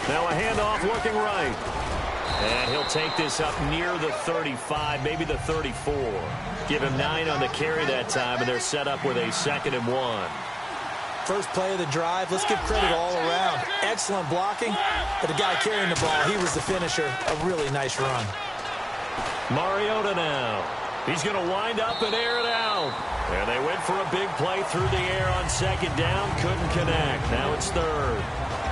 Now a handoff looking right. And he'll take this up near the 35, maybe the 34. Give him 9 on the carry that time, and they're set up with a 2nd and 1. First play of the drive, let's give credit all around. Excellent blocking, but the guy carrying the ball, he was the finisher. A really nice run. Mariota now. He's going to wind up and air it out. And they went for a big play through the air on 2nd down. Couldn't connect. Now it's 3rd.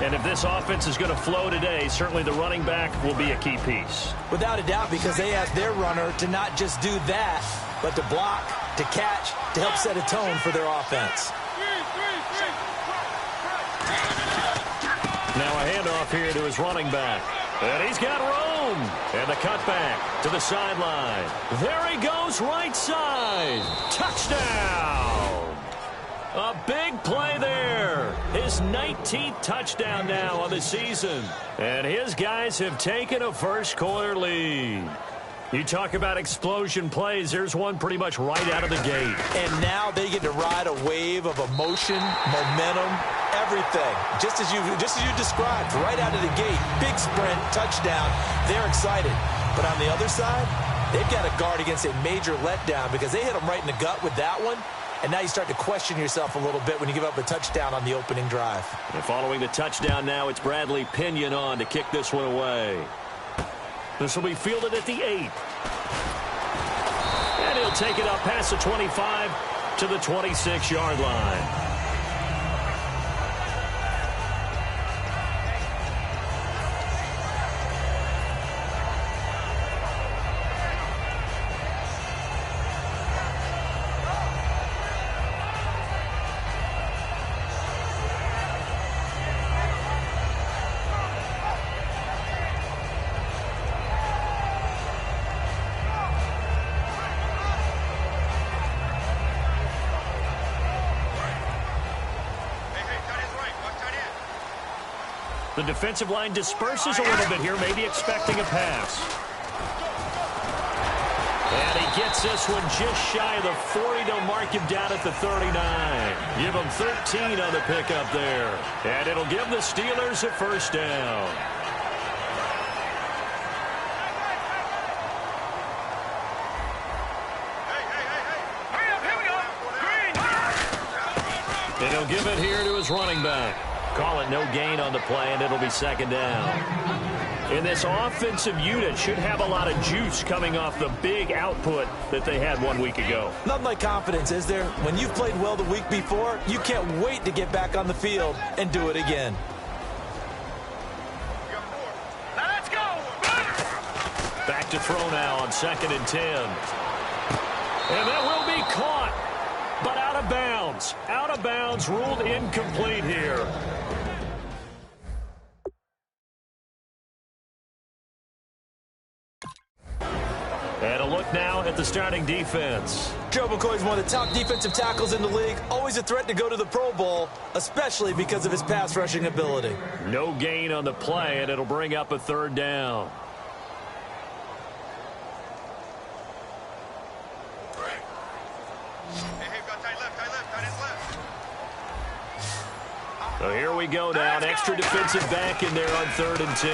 And if this offense is going to flow today, certainly the running back will be a key piece. Without a doubt, because they asked their runner to not just do that, but to block, to catch, to help set a tone for their offense. Now a handoff here to his running back. And he's got room. And the cutback to the sideline. There he goes, right side. Touchdown. A big play there. His 19th touchdown now on the season. And his guys have taken a first-quarter lead. You talk about explosion plays. There's one pretty much right out of the gate. And now they get to ride a wave of emotion, momentum, everything. Just as you described, right out of the gate. Big sprint, touchdown. They're excited. But on the other side, they've got to guard against a major letdown because they hit them right in the gut with that one. And now you start to question yourself a little bit when you give up a touchdown on the opening drive. And following the touchdown now, it's Bradley Pinion on to kick this one away. This will be fielded at the 8. And he'll take it up past the 25 to the 26-yard line. The defensive line disperses a little bit here, maybe expecting a pass. And he gets this one just shy of the 40. They'll mark him down at the 39. Give him 13 on the pickup there. And it'll give the Steelers a first down. And he'll give it here to his running back. Call it no gain on the play, and it'll be 2nd down. And this offensive unit should have a lot of juice coming off the big output that they had 1 week ago. Nothing like confidence, is there? When you've played well the week before, you can't wait to get back on the field and do it again. Now let's go. Back to throw now on 2nd and 10. And that will be caught, but out of bounds. Out of bounds, ruled incomplete here. And a look now at the starting defense. Joe McCoy's one of the top defensive tackles in the league. Always a threat to go to the Pro Bowl, especially because of his pass rushing ability. No gain on the play, and it'll bring up a 3rd down. So here we go now. An extra defensive back in there on 3rd and 10.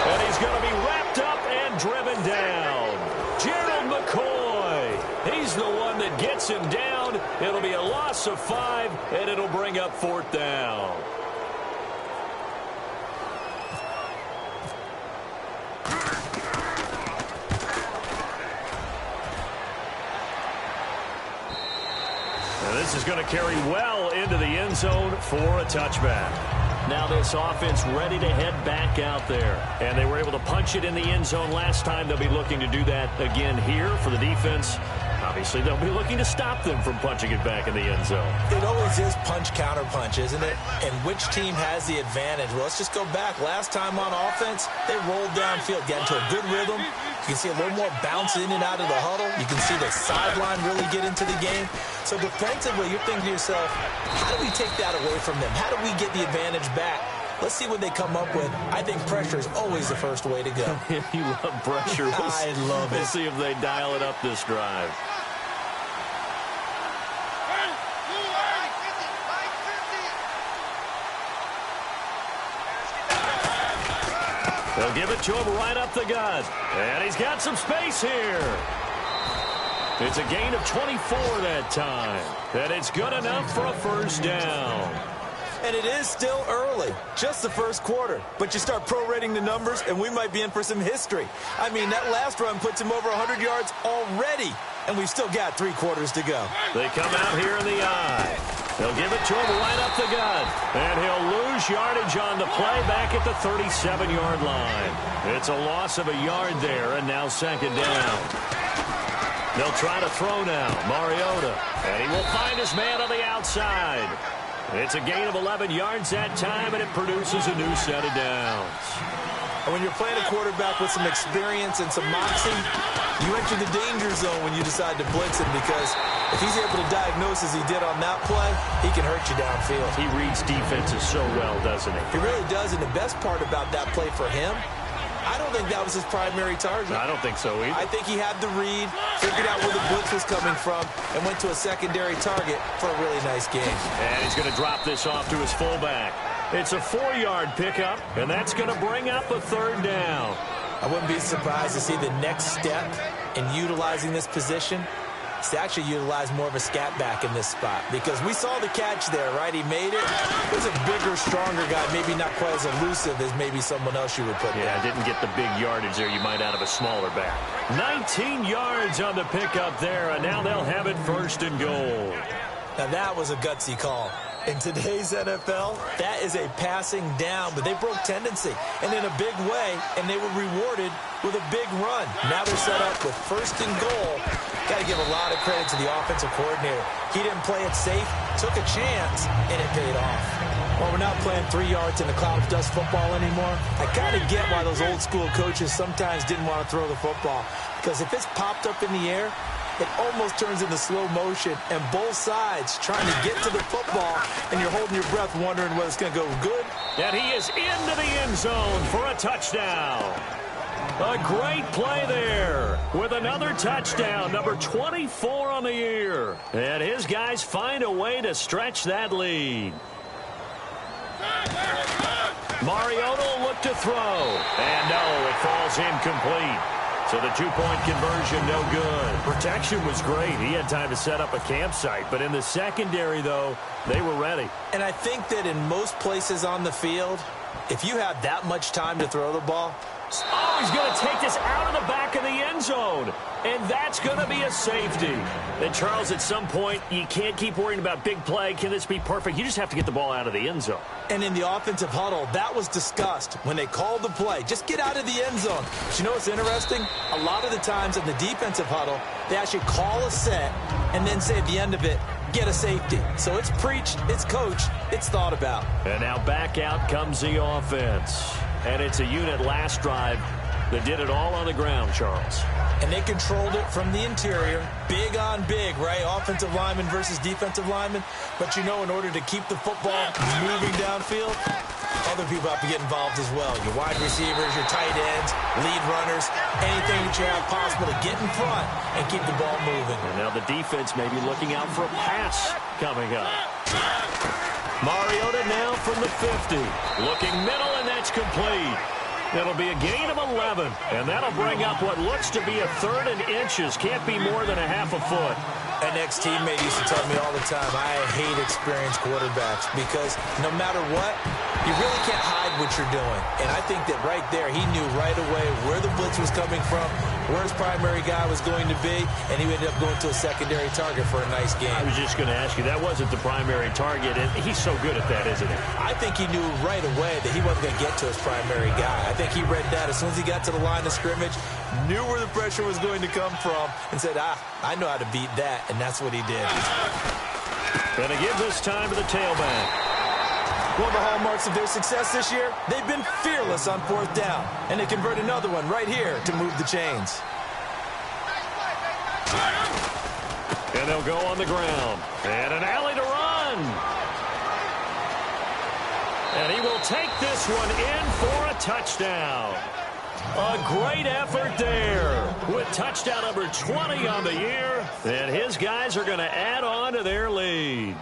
And he's going to be wrapped up and driven down. Gerald McCoy. He's the one that gets him down. It'll be a loss of 5, and it'll bring up 4th down. This is going to carry well into the end zone for a touchback. Now this offense ready to head back out there. And they were able to punch it in the end zone last time. They'll be looking to do that again here for the defense. Obviously, they'll be looking to stop them from punching it back in the end zone. It always is punch-counter-punch, isn't it? And which team has the advantage? Well, let's just go back. Last time on offense, they rolled downfield, got into a good rhythm. You can see a little more bounce in and out of the huddle. You can see the sideline really get into the game. So defensively, you're thinking to yourself, how do we take that away from them? How do we get the advantage back? Let's see what they come up with. I think pressure is always the first way to go. You love pressure. I love it. We'll see if they dial it up this drive. They'll give it to him right up the gut. And he's got some space here. It's a gain of 24 that time. And it's good enough for a first down. And it is still early, just the first quarter. But you start prorating the numbers, and we might be in for some history. I mean, that last run puts him over 100 yards already, and we've still got 3 quarters to go. They come out here in the eye. They'll give it to him right up the gut. And he'll lose yardage on the play back at the 37-yard line. It's a loss of a yard there, and now second down. They'll try to throw now. Mariota. And he will find his man on the outside. It's a gain of 11 yards that time, and it produces a new set of downs. And when you're playing a quarterback with some experience and some moxie, you enter the danger zone when you decide to blitz him, because if he's able to diagnose as he did on that play, he can hurt you downfield. He reads defenses so well, doesn't he? He really does, and the best part about that play for him, I don't think that was his primary target. I don't think so either. I think he had the read, figured out where the blitz was coming from, and went to a secondary target for a really nice game. And he's going to drop this off to his fullback. It's a 4-yard pickup, and that's going to bring up a third down. I wouldn't be surprised to see the next step in utilizing this position is to actually utilize more of a scat back in this spot, because we saw the catch there, right? He made it. He was a bigger, stronger guy, maybe not quite as elusive as maybe someone else you would put there. Yeah, didn't get the big yardage there you might out of a smaller back. 19 yards on the pickup there, and now they'll have it first and goal. Now that was a gutsy call. In today's NFL, that is a passing down, but they broke tendency, and in a big way, and they were rewarded with a big run. Now they're set up with first and goal. Got to give a lot of credit to the offensive coordinator. He didn't play it safe, took a chance, and it paid off. Well, we're not playing 3 yards in a cloud of dust football anymore. I kind of get why those old school coaches sometimes didn't want to throw the football, because if it's popped up in the air, it almost turns into slow motion, and both sides trying to get to the football, and you're holding your breath wondering whether it's going to go good. And he is into the end zone for a touchdown. A great play there with another touchdown, number 24 on the year. And his guys find a way to stretch that lead. Mariota will look to throw. And no, it falls incomplete. So the 2-point conversion, no good. Protection was great. He had time to set up a campsite. But in the secondary, though, they were ready. And I think that in most places on the field, if you have that much time to throw the ball. Oh, he's going to take this out of the back of the end zone. And that's going to be a safety. And, Charles, at some point, you can't keep worrying about big play. Can this be perfect? You just have to get the ball out of the end zone. And in the offensive huddle, that was discussed when they called the play. Just get out of the end zone. But you know what's interesting? A lot of the times in the defensive huddle, they actually call a set and then say at the end of it, get a safety. So it's preached, it's coached, it's thought about. And now back out comes the offense. And it's a unit last drive that did it all on the ground, Charles. And they controlled it from the interior. Big on big, right? Offensive lineman versus defensive lineman. But you know, in order to keep the football moving downfield, other people have to get involved as well. Your wide receivers, your tight ends, lead runners, anything that you have possible to get in front and keep the ball moving. And now the defense may be looking out for a pass coming up. Mariota now from the 50. Looking middle, and that's complete. It'll be a gain of 11, and that'll bring up what looks to be a third and inches. Can't be more than a half a foot. An ex-teammate used to tell me all the time, I hate experienced quarterbacks because no matter what, you really can't hide what you're doing. And I think that right there, he knew right away where the blitz was coming from, where his primary guy was going to be, and he ended up going to a secondary target for a nice game. I was just going to ask you, that wasn't the primary target, and he's so good at that, isn't he? I think he knew right away that he wasn't going to get to his primary guy. I think he read that as soon as he got to the line of scrimmage, knew where the pressure was going to come from, and said, I know how to beat that, and that's what he did. Going to give this time to the tailback. One of the hallmarks of their success this year, they've been fearless on fourth down, and they convert another one right here to move the chains. And they'll go on the ground. And an alley to run. And he will take this one in for a touchdown. A great effort there with touchdown number 20 on the year. And his guys are going to add on to their lead.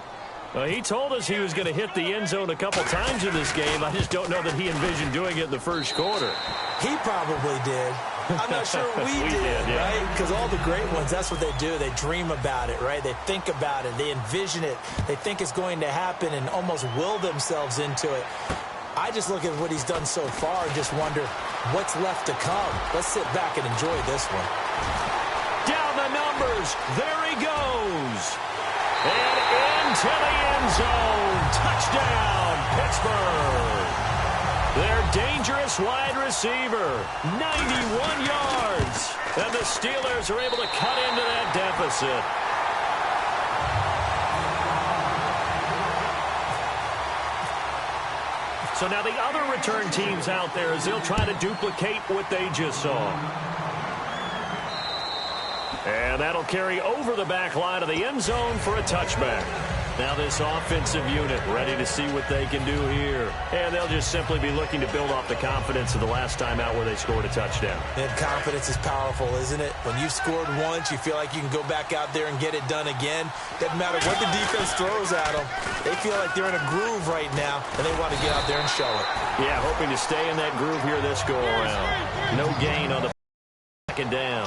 Well, he told us he was going to hit the end zone a couple times in this game. I just don't know that he envisioned doing it in the first quarter. He probably did. I'm not sure we did, right? Because all the great ones, that's what they do. They dream about it, right? They think about it. They envision it. They think it's going to happen and almost will themselves into it. I just look at what he's done so far and just wonder what's left to come. Let's sit back and enjoy this one. Down the numbers. There he goes. And into the end zone. Touchdown, Pittsburgh. Their dangerous wide receiver, 91 yards. And the Steelers are able to cut into that deficit. So now the other return teams out there as they'll try to duplicate what they just saw. And that'll carry over the back line of the end zone for a touchback. Now this offensive unit ready to see what they can do here. And they'll just simply be looking to build off the confidence of the last time out where they scored a touchdown. And confidence is powerful, isn't it? When you've scored once, you feel like you can go back out there and get it done again. Doesn't matter what the defense throws at them. They feel like they're in a groove right now, and they want to get out there and show it. Yeah, hoping to stay in that groove here this go-around. No gain on the second down.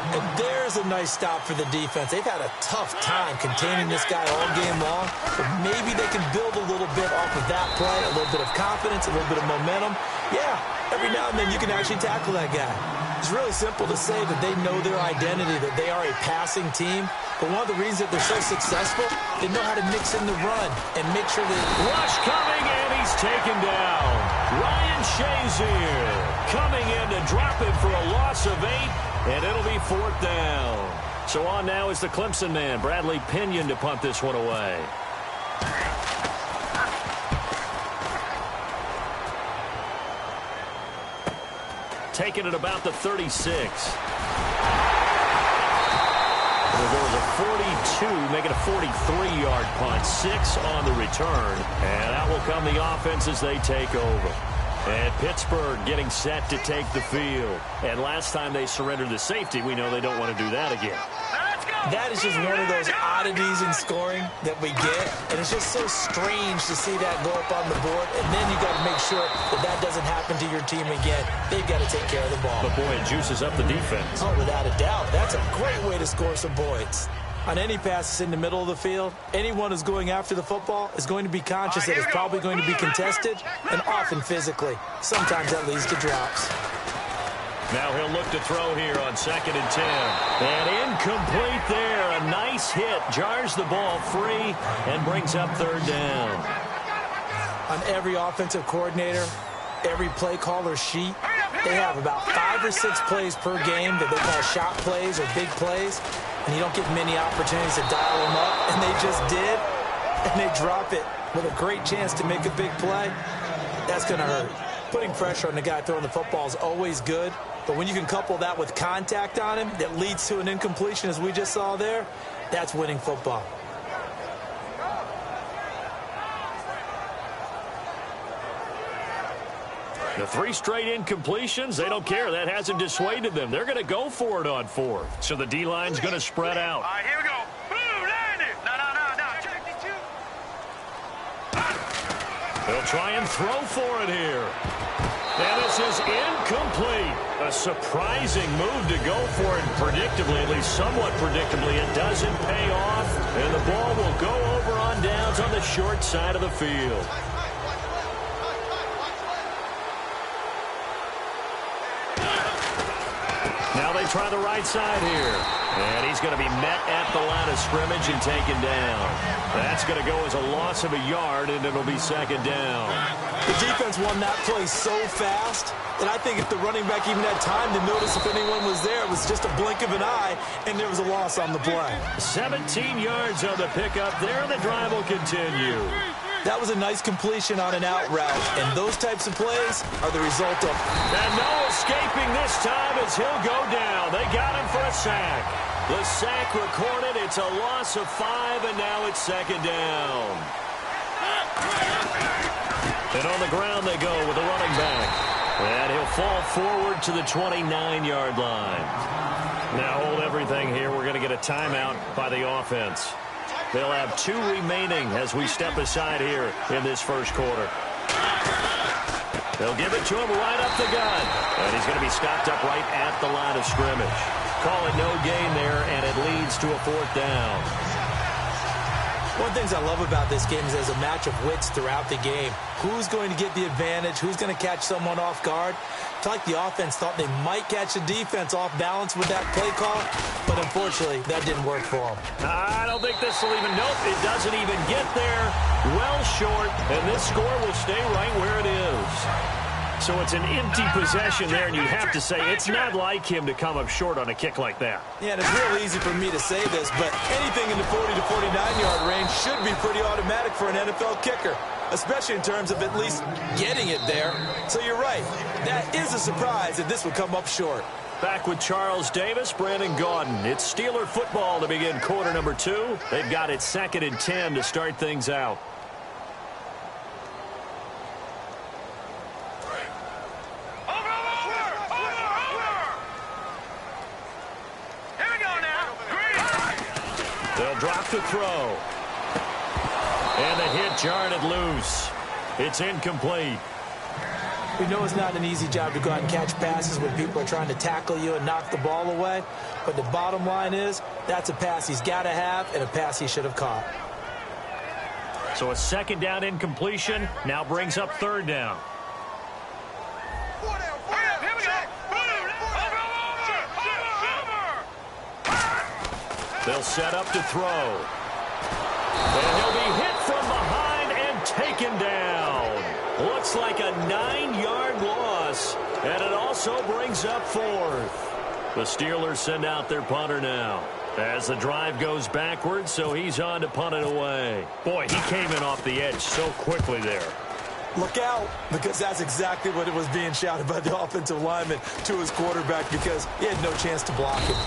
And there's a nice stop for the defense. They've had a tough time containing this guy all game long, but maybe they can build a little bit off of that play, a little bit of confidence, a little bit of momentum. Yeah, every now and then you can actually tackle that guy. It's really simple to say that they know their identity, that they are a passing team, but one of the reasons that they're so successful, they know how to mix in the run and make sure that... Rush coming, and he's taken down. Ryan Shazier coming in to drop it for a loss of 8. And it'll be 4th down. So on now is the Clemson man, Bradley Pinion, to punt this one away. Taking it about the 36. There goes a 42, making a 43-yard punt. 6 on the return. And out will come the offense as they take over. And Pittsburgh getting set to take the field. And last time they surrendered the safety, we know they don't want to do that again. That is just one of those oddities in scoring that we get. And it's just so strange to see that go up on the board. And then you got to make sure that that doesn't happen to your team again. They've got to take care of the ball. But boy, it juices up the defense. Oh, without a doubt. That's a great way to score some points. On any passes in the middle of the field, anyone who's going after the football is going to be conscious that it's probably going to be contested, and often physically. Sometimes that leads to drops. Now he'll look to throw here on 2nd and 10. And incomplete there. A nice hit. Jars the ball free and brings up 3rd down. On every offensive coordinator, every play caller sheet, they have about 5 or 6 plays per game that they call shot plays or big plays. And you don't get many opportunities to dial them up, and they just did, and they drop it with a great chance to make a big play. That's going to hurt. Putting pressure on the guy throwing the football is always good, but when you can couple that with contact on him that leads to an incompletion, as we just saw there, that's winning football. The 3 straight incompletions, they don't care. That hasn't dissuaded them. They're going to go for it on 4th. So the D-line's going to spread out. All right, here we go. Boom, land it. No. Check it, too. They'll try and throw for it here. And this is incomplete. A surprising move to go for it predictably, at least somewhat predictably. It doesn't pay off, and the ball will go over on downs on the short side of the field. Now they try the right side here. And he's going to be met at the line of scrimmage and taken down. That's going to go as a loss of a yard, and it'll be 2nd down. The defense won that play so fast that I think if the running back even had time to notice if anyone was there, it was just a blink of an eye, and there was a loss on the play. 17 yards on the pickup there, and the drive will continue. That was a nice completion on an out route, and those types of plays are the result of... And no escaping this time as he'll go down. They got him for a sack. The sack recorded. It's a loss of 5, and now it's 2nd down. And on the ground they go with the running back. And he'll fall forward to the 29-yard line. Now hold everything here. We're going to get a timeout by the offense. They'll have 2 remaining as we step aside here in this first quarter. They'll give it to him right up the gun. And he's going to be stopped up right at the line of scrimmage. Call it no gain there, and it leads to a 4th down. One of the things I love about this game is there's a match of wits throughout the game. Who's going to get the advantage? Who's going to catch someone off guard? I feel like the offense thought they might catch the defense off balance with that play call, but unfortunately, that didn't work for them. I don't think this will even, nope, it doesn't even get there. Well short, and this score will stay right where it is. So it's an empty possession there, and you have to say it's not like him to come up short on a kick like that. Yeah, and it's real easy for me to say this, but anything in the 40 to 49-yard range should be pretty automatic for an NFL kicker, especially in terms of at least getting it there. So you're right. That is a surprise that this would come up short. Back with Charles Davis, Brandon Gaudin. It's Steeler football to begin quarter number 2. They've got it 2nd and 10 to start things out. They'll drop to throw. And the hit jarred it loose. It's incomplete. We know it's not an easy job to go out and catch passes when people are trying to tackle you and knock the ball away. But the bottom line is that's a pass he's got to have and a pass he should have caught. So a 2nd down incompletion now brings up 3rd down. They'll set up to throw. And he'll be hit from behind and taken down. Looks like a 9-yard loss. And it also brings up 4th. The Steelers send out their punter now. As the drive goes backwards, so he's on to punt it away. Boy, he came in off the edge so quickly there. Look out, because that's exactly what it was being shouted by the offensive lineman to his quarterback, because he had no chance to block him.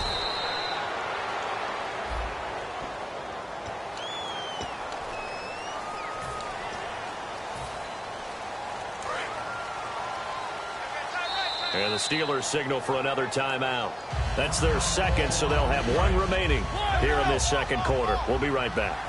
And the Steelers signal for another timeout. That's their 2nd, so they'll have 1 remaining here in this 2nd quarter. We'll be right back.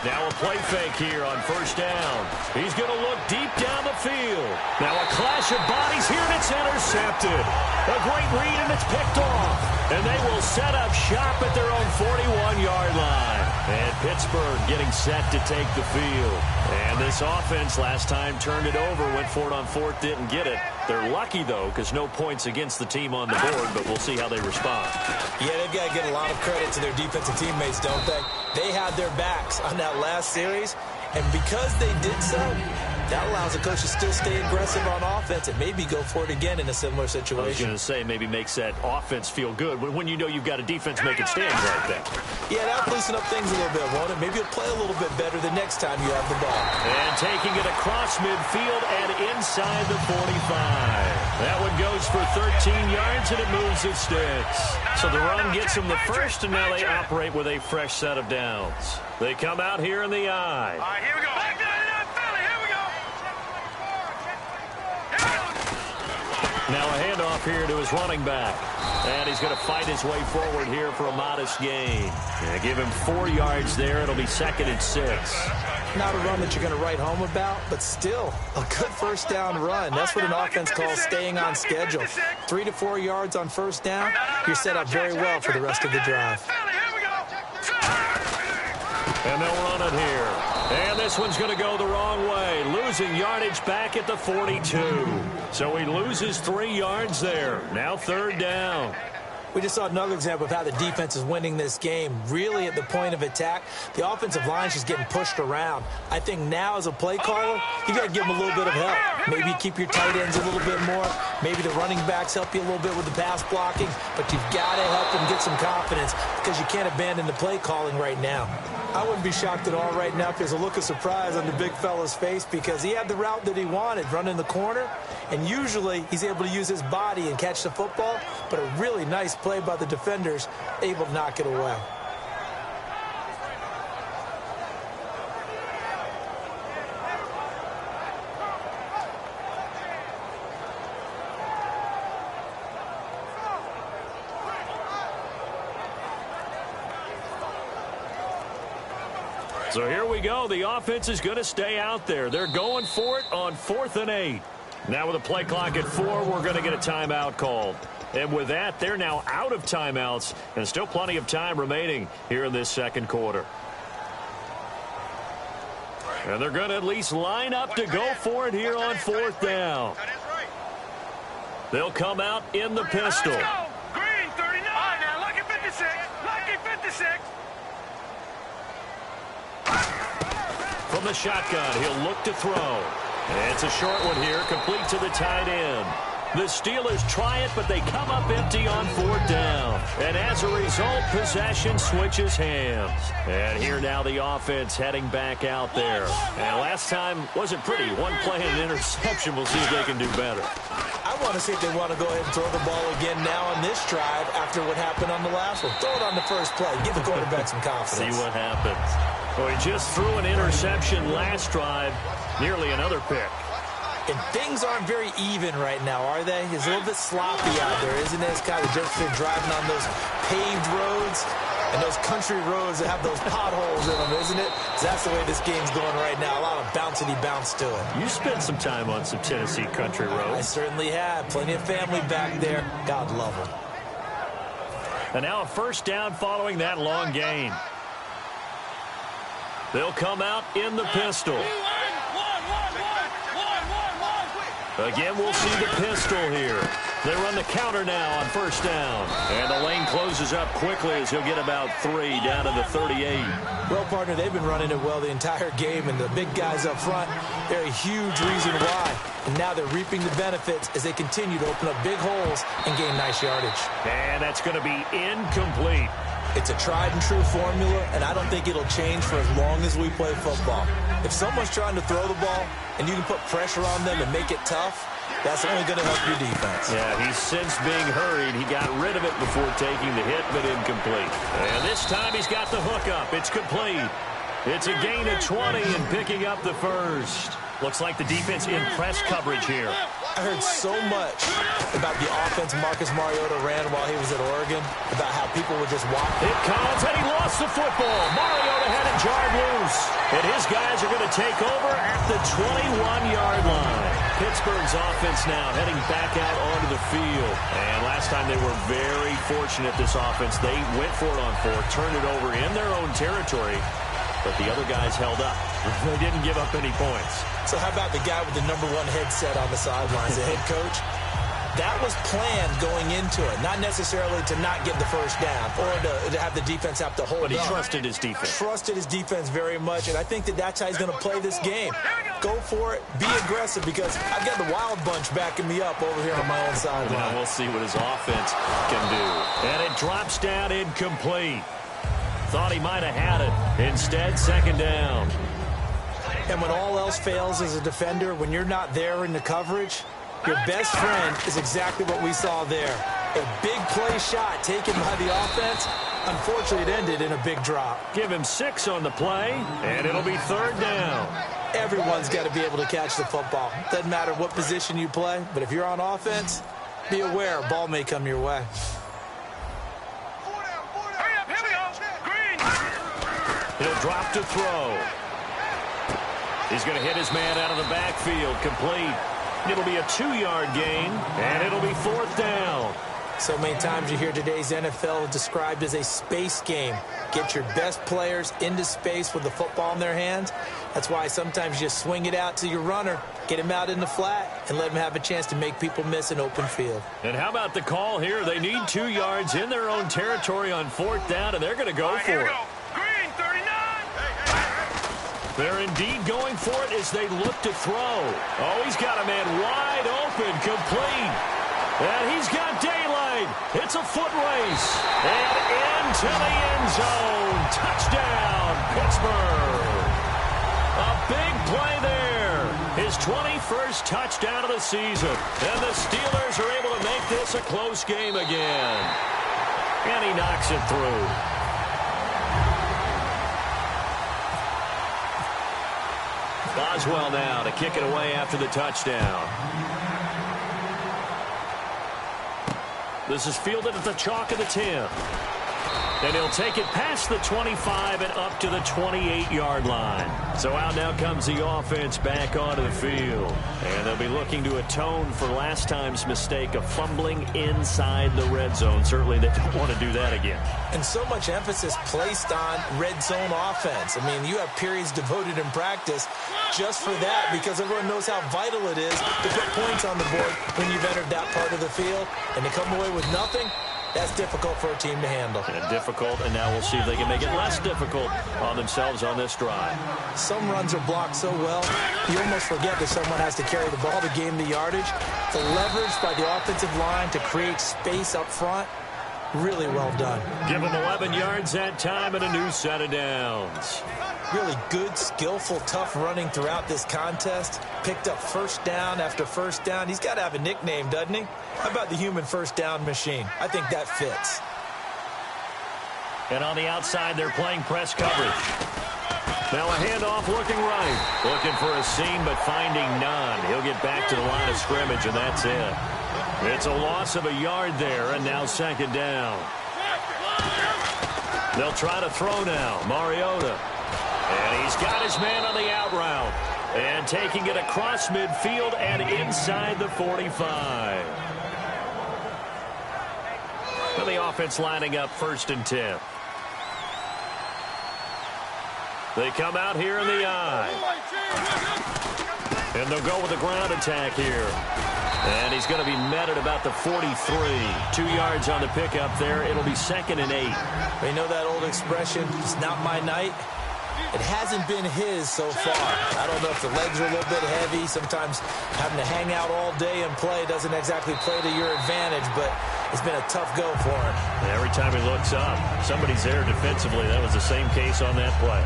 Now a play fake here on 1st down. He's going to look deep down the field. Now a clash of bodies here, and it's intercepted. A great read, and it's picked off. And they will set up shop at their own 41-yard line. And Pittsburgh getting set to take the field. And this offense last time turned it over, went for it on 4th, didn't get it. They're lucky, though, because no points against the team on the board, but we'll see how they respond. Yeah, they've got to get a lot of credit to their defensive teammates, don't they? They had their backs on that last series, and because they did so, that allows the coach to still stay aggressive on offense and maybe go for it again in a similar situation. I was going to say maybe makes that offense feel good when you know you've got a defense making stands like that. Yeah, that'll loosen up things a little bit, won't it? Maybe you'll play a little bit better the next time you have the ball. And taking it across midfield and inside the 45. That one goes for 13 yards, and it moves the sticks. So the run gets them the first, and now they operate with a fresh set of downs. They come out here in the eye. All right, here we go. Now a handoff here to his running back. And he's going to fight his way forward here for a modest gain. And give him 4 yards there. It'll be 2nd and 6. Not a run that you're going to write home about, but still a good 1st down run. That's what an offense calls staying on schedule. 3 to 4 yards on 1st down, you're set up very well for the rest of the drive. And they'll run it here. And this one's going to go the wrong way. Losing yardage back at the 42. So he loses 3 yards there. Now 3rd down. We just saw another example of how the defense is winning this game. Really at the point of attack, the offensive line's just getting pushed around. I think now as a play caller, you got to give them a little bit of help. Maybe keep your tight ends a little bit more. Maybe the running backs help you a little bit with the pass blocking. But you've got to help them get some confidence because you can't abandon the play calling right now. I wouldn't be shocked at all right now if there's a look of surprise on the big fella's face because he had the route that he wanted, running the corner, and usually he's able to use his body and catch the football, but a really nice play by the defenders, able to knock it away. So here we go. The offense is going to stay out there. They're going for it on 4th and 8. Now with a play clock at 4, we're going to get a timeout called. And with that, they're now out of timeouts, and still plenty of time remaining here in this second quarter. And they're going to at least line up to go for it here on 4th down. They'll come out in the pistol. Green, 39. Now, lucky 56. Lucky 56. From the shotgun, he'll look to throw. It's a short one here, complete to the tight end. The Steelers try it, but they come up empty on 4th down. And as a result, possession switches hands. And here now the offense heading back out there. And last time wasn't pretty. One play and an interception. We'll see if they can do better. I want to see if they want to go ahead and throw the ball again now on this drive after what happened on the last one. Throw it on the first play. Give the quarterback some confidence. See what happens. Well, he just threw an interception last drive. Nearly another pick. And things aren't very even right now, are they? It's a little bit sloppy out there, isn't it? It's kind of just been driving on those paved roads and those country roads that have those potholes in them, isn't it? That's the way this game's going right now. A lot of bouncy bounce to it. You spent some time on some Tennessee country roads. I certainly have. Plenty of family back there. God love them. And now a first down following that long gain. They'll come out in the pistol. Again, we'll see the pistol here. They run the counter now on first down. And the lane closes up quickly as he'll get about 3 down to the 38. Well, partner, they've been running it well the entire game, and the big guys up front, they're a huge reason why. And now they're reaping the benefits as they continue to open up big holes and gain nice yardage. And that's going to be incomplete. It's a tried-and-true formula, and I don't think it'll change for as long as we play football. If someone's trying to throw the ball and you can put pressure on them and make it tough, that's only going to help your defense. Yeah, he's since being hurried. He got rid of it before taking the hit, but incomplete. And this time he's got the hook up. It's complete. It's a gain of 20 and picking up the first. Looks like the defense in press coverage here. I heard so much about the offense Marcus Mariota ran while he was at Oregon, about how people would just walk. It comes, and he lost the football. Mariota had it jarred loose. And his guys are going to take over at the 21-yard line. Pittsburgh's offense now heading back out onto the field. And last time they were very fortunate, this offense. They went for it on 4, turned it over in their own territory, but the other guys held up. They didn't give up any points. So how about the guy with the #1 headset on the sidelines, the head coach? That was planned going into it, not necessarily to not get the first down or to have the defense have to hold up. But he trusted his defense. Trusted his defense very much, and I think that's how he's going to play this game. Go for it, be aggressive, because I've got the wild bunch backing me up over here on my own sideline. Now we'll see what his offense can do. And it drops down incomplete. Thought he might have had it. Instead, second down. And when all else fails as a defender, when you're not there in the coverage, your best friend is exactly what we saw there. A big play shot taken by the offense. Unfortunately, it ended in a big drop. Give him 6 on the play, and it'll be third down. Everyone's got to be able to catch the football. Doesn't matter what position you play, but if you're on offense, be aware a ball may come your way. Hurry up, here we go. Green. He'll drop to throw. He's going to hit his man out of the backfield, complete. It'll be a 2-yard gain, and it'll be fourth down. So many times you hear today's NFL described as a space game. Get your best players into space with the football in their hands. That's why sometimes you swing it out to your runner, get him out in the flat, and let him have a chance to make people miss an open field. And how about the call here? They need 2 yards in their own territory on fourth down, and they're going to go for it. Green, 39. They're indeed going for it as they look to throw. Oh, he's got a man wide open, complete. And he's got daylight. It's a foot race. And into the end zone. Touchdown, Pittsburgh. A big play there. His 21st touchdown of the season. And the Steelers are able to make this a close game again. And he knocks it through. Boswell now to kick it away after the touchdown. This is fielded at the chalk of the 10. And he'll take it past the 25 and up to the 28-yard line. So out now comes the offense back onto the field. And they'll be looking to atone for last time's mistake of fumbling inside the red zone. Certainly they don't want to do that again. And so much emphasis placed on red zone offense. I mean, you have periods devoted in practice just for that because everyone knows how vital it is to put points on the board when you've entered that part of the field. And to come away with nothing, that's difficult for a team to handle. And difficult, and now we'll see if they can make it less difficult on themselves on this drive. Some runs are blocked so well, you almost forget that someone has to carry the ball to gain the yardage. The leverage by the offensive line to create space up front, really well done. Give them 11 yards that time and a new set of downs. Really good, skillful, tough running throughout this contest. Picked up first down after first down. He's got to have a nickname, doesn't he? How about the human first down machine? I think that fits. And on the outside, they're playing press coverage. Now a handoff looking right. Looking for a seam, but finding none. He'll get back to the line of scrimmage, and that's it. It's a loss of a yard there, and now second down. They'll try to throw now. Mariota. And he's got his man on the out route. And taking it across midfield and inside the 45. And the offense lining up 1st and 10. They come out here in the eye. And they'll go with a ground attack here. And he's going to be met at about the 43. 2 yards on the pickup there. It'll be 2nd and 8. You know that old expression, it's not my night? It hasn't been his so far. I don't know if the legs are a little bit heavy. Sometimes having to hang out all day and play doesn't exactly play to your advantage, but it's been a tough go for him. Every time he looks up, somebody's there defensively. That was the same case on that play.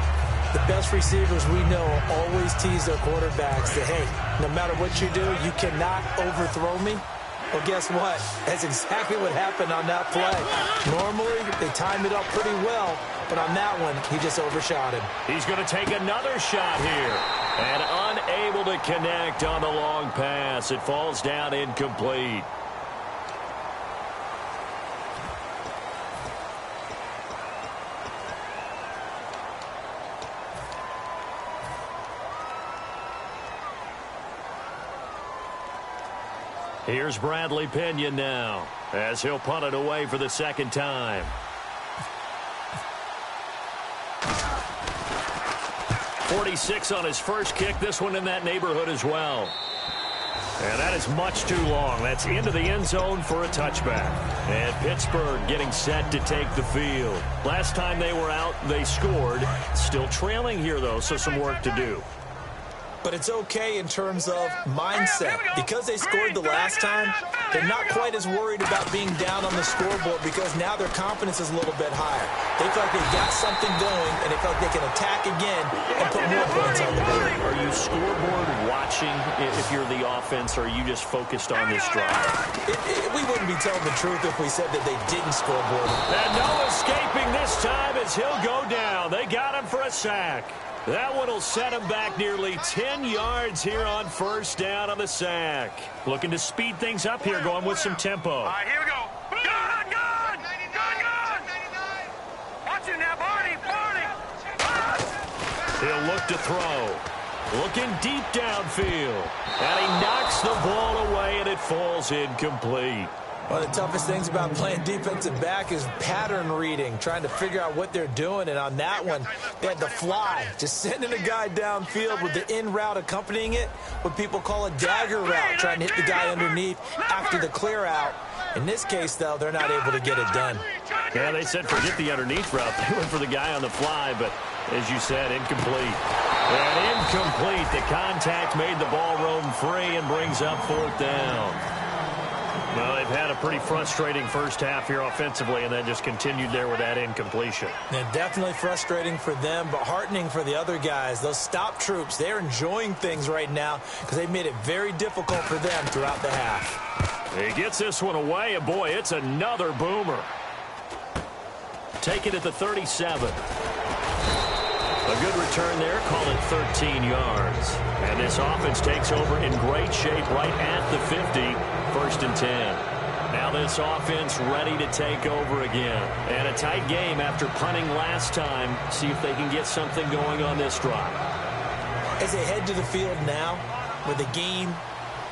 The best receivers we know always tease their quarterbacks that, hey, no matter what you do, you cannot overthrow me. Well, guess what? That's exactly what happened on that play. Normally, they time it up pretty well, but on that one, he just overshot him. He's going to take another shot here. And unable to connect on the long pass. It falls down incomplete. Here's Bradley Pinion now as he'll punt it away for the second time. 46 on his first kick. This one in that neighborhood as well. And that is much too long. That's into the end zone for a touchback. And Pittsburgh getting set to take the field. Last time they were out, they scored. Still trailing here, though, so some work to do. But it's okay in terms of mindset. Because they scored the last time, they're not quite as worried about being down on the scoreboard because now their confidence is a little bit higher. They feel like they've got something going, and they feel like they can attack again and put more points on the board. Are you scoreboard watching if you're the offense, or are you just focused on this drive? We wouldn't be telling the truth if we said that they didn't scoreboard. And no escaping this time as he'll go down. They got him for a sack. That one will set him back nearly 10 yards here on first down on the sack. Looking to speed things up here, going with some tempo. All right, here we go. Gun! Watch it now, Barney! He'll look to throw. Looking deep downfield. And he knocks the ball away, and it falls incomplete. One of the toughest things about playing defensive back is pattern reading, trying to figure out what they're doing. And on that one, they had to fly, just sending a guy downfield with the in route accompanying it, what people call a dagger route, trying to hit the guy underneath after the clear out. In this case, though, they're not able to get it done. Yeah, they said forget the underneath route. They went for the guy on the fly, but as you said, incomplete. And incomplete. The contact made the ball roam free and brings up 4th down. Well, they've had a pretty frustrating first half here offensively, and then just continued there with that incompletion. Yeah, definitely frustrating for them, but heartening for the other guys. Those stop troops, they're enjoying things right now because they've made it very difficult for them throughout the half. He gets this one away, and boy, it's another boomer. Take it at the 37. A good return there, call it 13 yards. And this offense takes over in great shape right at the 50, 1st and 10. Now this offense ready to take over again. And a tight game after punting last time. See if they can get something going on this drive. As they head to the field now, with the game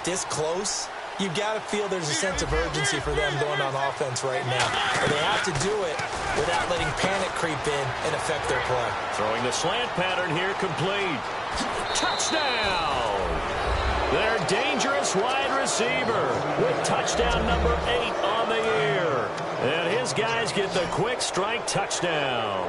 this close, you've got to feel there's a sense of urgency for them going on offense right now. And they have to do it without letting panic creep in and affect their play. Throwing the slant pattern here, complete. Touchdown! Their dangerous wide receiver with touchdown number 8 on the year. And his guys get the quick strike touchdown.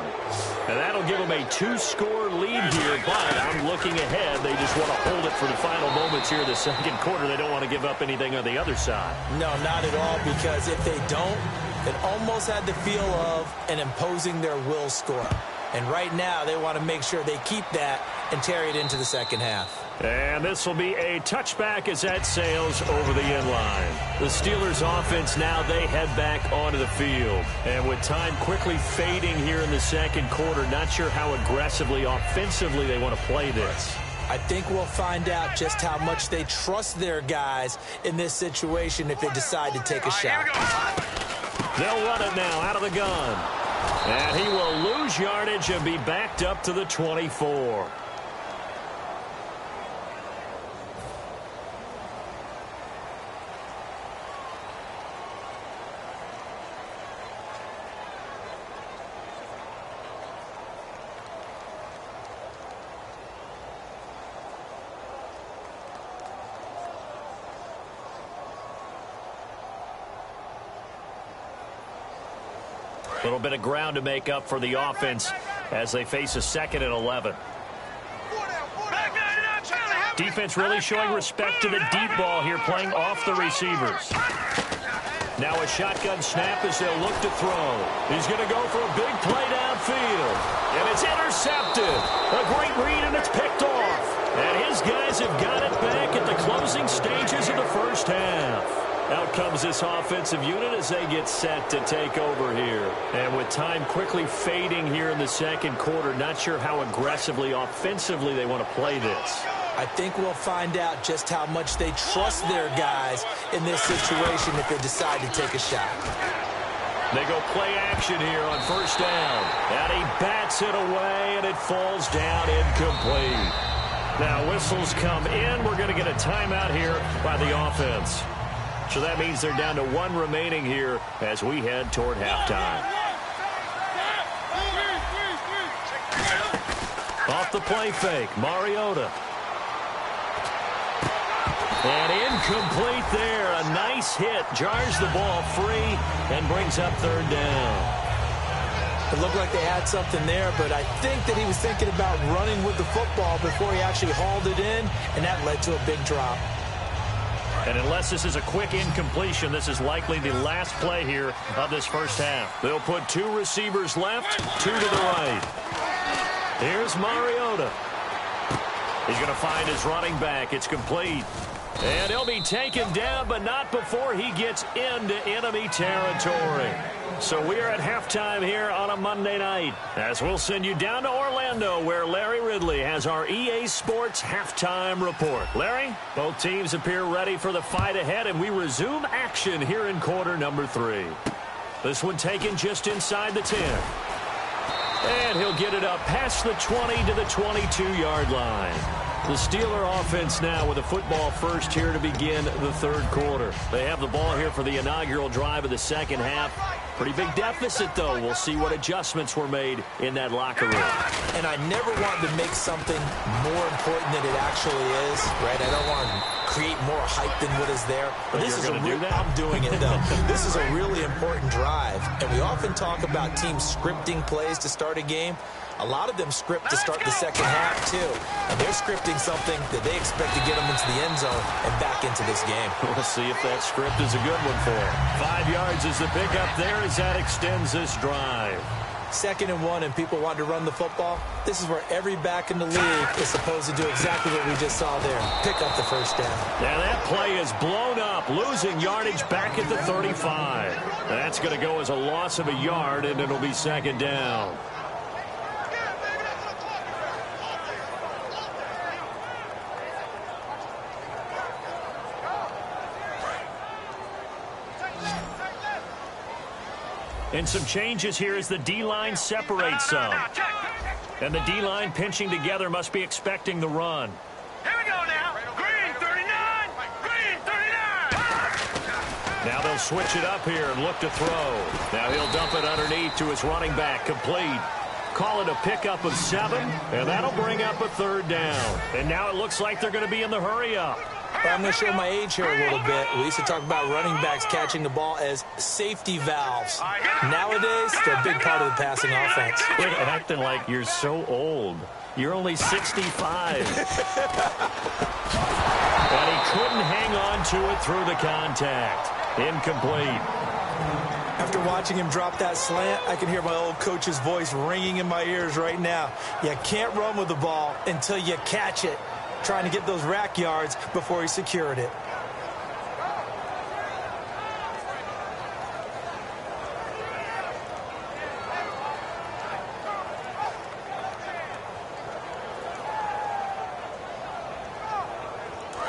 And that'll give them a 2-score lead here, but I'm looking ahead. They just want to hold it for the final moments here in the second quarter. They don't want to give up anything on the other side. No, not at all, because if they don't, it almost had the feel of an imposing their will score. And right now, they want to make sure they keep that and carry it into the second half. And this will be a touchback as that sails over the end line. The Steelers offense now, they head back onto the field. And with time quickly fading here in the second quarter, not sure how aggressively, offensively they want to play this. I think we'll find out just how much they trust their guys in this situation if they decide to take a shot. They'll run it now out of the gun. And he will lose yardage and be backed up to the 24. A little bit of ground to make up for the offense as they face a 2nd and 11. Defense really showing respect to the deep ball here, playing off the receivers. Now a shotgun snap as they'll look to throw. He's going to go for a big play downfield. And it's intercepted. A great read, and it's picked off. And his guys have got it back at the closing stages of the first half. Out comes this offensive unit as they get set to take over here. And with time quickly fading here in the second quarter, not sure how aggressively, offensively they want to play this. I think we'll find out just how much they trust their guys in this situation if they decide to take a shot. They go play action here on first down. And he bats it away, and it falls down incomplete. Now whistles come in. We're going to get a timeout here by the offense. So that means they're down to 1 remaining here as we head toward halftime. Off the play fake, Mariota. And incomplete there. A nice hit. Jars the ball free and brings up 3rd down. It looked like they had something there, but I think that he was thinking about running with the football before he actually hauled it in, and that led to a big drop. And unless this is a quick incompletion, this is likely the last play here of this first half. They'll put 2 receivers left, 2 to the right. Here's Mariota. He's going to find his running back. It's complete. And he'll be taken down, but not before he gets into enemy territory. So we are at halftime here on a Monday night, as we'll send you down to Orlando, where Larry Ridley has our EA Sports halftime report. Larry, both teams appear ready for the fight ahead, and we resume action here in quarter number 3. This one taken just inside the 10. And he'll get it up past the 20 to the 22-yard line. The Steeler offense now with a football first here to begin the 3rd quarter. They have the ball here for the inaugural drive of the second half. Pretty big deficit, though. We'll see what adjustments were made in that locker room. And I never want to make something more important than it actually is, right? I don't want to create more hype than what is there. But this is I'm doing it, though. This is a really important drive. And we often talk about teams scripting plays to start a game. A lot of them script to start the second half, too. And they're scripting something that they expect to get them into the end zone and back into this game. We'll see if that script is a good one for them. 5 yards is the pickup there as that extends this drive. 2nd and 1, and people want to run the football. This is where every back in the league is supposed to do exactly what we just saw there. Pick up the first down. Now that play is blown up, losing yardage back at the 35. That's going to go as a loss of a yard, and it'll be 2nd down. And some changes here as the D-line separates some. And the D-line pinching together must be expecting the run. Here we go now. Green 39. Green 39. Now they'll switch it up here and look to throw. Now he'll dump it underneath to his running back, complete. Call it a pickup of 7, and that'll bring up a 3rd down. And now it looks like they're going to be in the hurry-up. But I'm going to show my age here a little bit. We used to talk about running backs catching the ball as safety valves. Nowadays, they're a big part of the passing offense. Quit acting like you're so old. You're only 65. And he couldn't hang on to it through the contact. Incomplete. After watching him drop that slant, I can hear my old coach's voice ringing in my ears right now. You can't run with the ball until you catch it. Trying to get those rack yards before he secured it.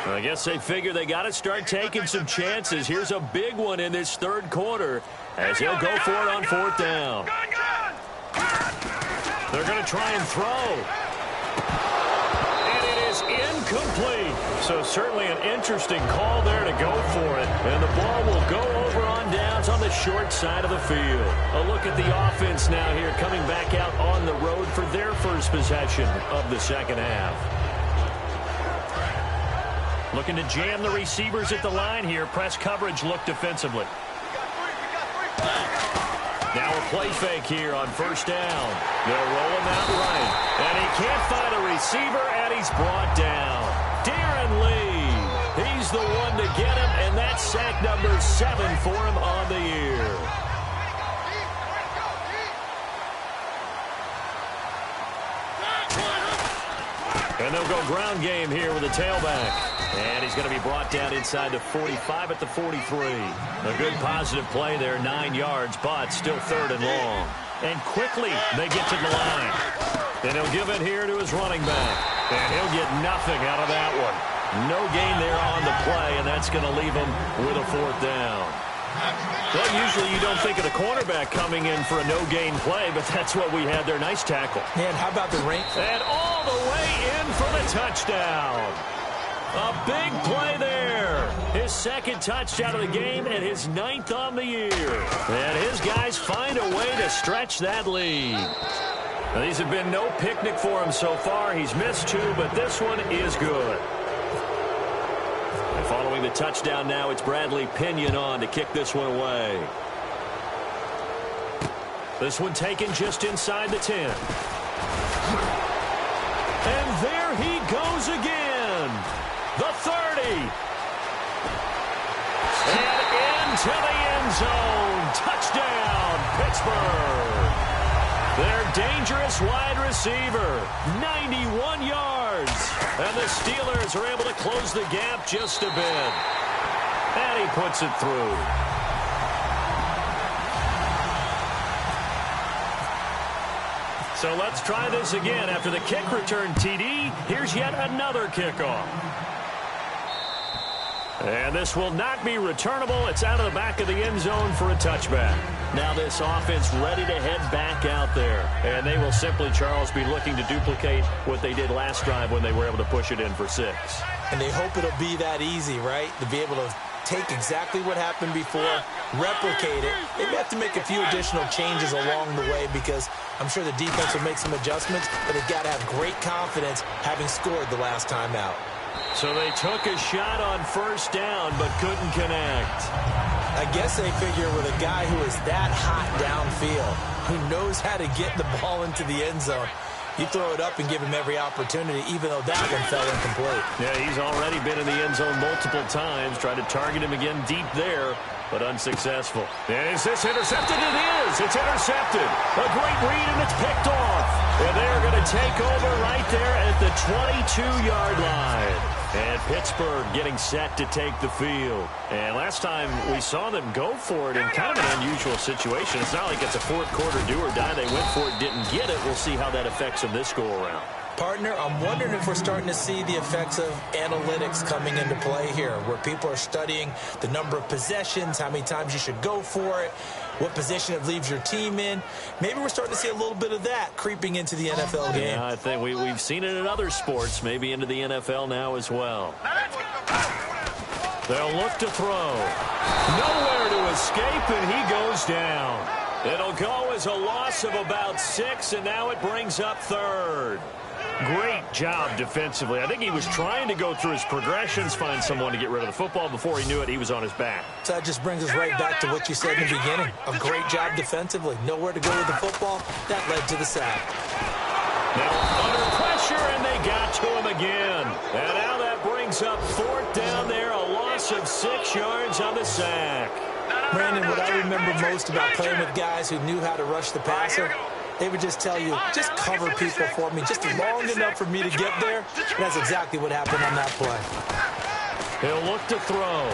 I guess they figure they got to start taking some chances. Here's a big one in this 3rd quarter as he'll go for it on 4th down. They're going to try and throw. And it is incomplete. So certainly an interesting call there to go for it. And the ball will go over on downs on the short side of the field. A look at the offense now here coming back out on the road for their first possession of the 2nd half. Looking to jam the receivers at the line here. Press coverage look defensively. Now a play fake here on 1st down. They'll roll him out right. And he can't find a receiver, and he's brought down. Darren Lee. He's the one to get him, and that's sack number 7 for him on the year. And they'll go ground game here with a tailback. And he's going to be brought down inside the 45 at the 43. A good positive play there, 9 yards, but still 3rd and long. And quickly they get to the line. And he'll give it here to his running back. And he'll get nothing out of that one. No gain there on the play, and that's going to leave him with a 4th down. Well, usually you don't think of the cornerback coming in for a no-gain play, but that's what we had there. Nice tackle. Man, how about the rank? And all the way in for the touchdown. A big play there. His 2nd touchdown of the game and his 9th on the year. And his guys find a way to stretch that lead. Now, these have been no picnic for him so far. He's missed 2, but this one is good. And following the touchdown now, it's Bradley Pinion on to kick this one away. This one taken just inside the 10. And there he goes again. The 30. And into the end zone. Touchdown, Pittsburgh. Their dangerous wide receiver, 91 yards. And the Steelers are able to close the gap just a bit. And he puts it through. So let's try this again. After the kick return TD, here's yet another kickoff. And this will not be returnable. It's out of the back of the end zone for a touchback. Now this offense ready to head back out there. And they will simply, Charles, be looking to duplicate what they did last drive when they were able to push it in for 6. And they hope it'll be that easy, right? To be able to take exactly what happened before, replicate it. They may have to make a few additional changes along the way because I'm sure the defense will make some adjustments, but they've got to have great confidence having scored the last time out. So they took a shot on 1st down but couldn't connect. I guess they figure with a guy who is that hot downfield, who knows how to get the ball into the end zone, you throw it up and give him every opportunity, even though that one fell incomplete. Yeah, he's already been in the end zone multiple times. Tried to target him again deep there, but unsuccessful. And is this intercepted? It is. It's intercepted. A great read, and it's picked off. And they're going to take over right there at the 22-yard line. And Pittsburgh getting set to take the field. And last time we saw them go for it in kind of an unusual situation. It's not like it's a 4th quarter do or die. They went for it, didn't get it. We'll see how that affects them this go-around. Partner, I'm wondering if we're starting to see the effects of analytics coming into play here, where people are studying the number of possessions, how many times you should go for it, what position it leaves your team in. Maybe we're starting to see a little bit of that creeping into the NFL game. Yeah, I think we've seen it in other sports, maybe into the NFL now as well. They'll look to throw. Nowhere to escape, and he goes down. It'll go as a loss of about 6, and now it brings up third. Great job defensively. I think he was trying to go through his progressions, find someone to get rid of the football. Before he knew it, he was on his back. So that just brings us right back to what you said in the beginning. A great job defensively. Nowhere to go with the football. That led to the sack. Now under pressure, and they got to him again. And now that brings up 4th down there, a loss of 6 yards on the sack. Brandon, what I remember most about playing with guys who knew how to rush the passer, they would just tell you, just cover people for me, just long enough for me to get there. And that's exactly what happened on that play. He'll look to throw.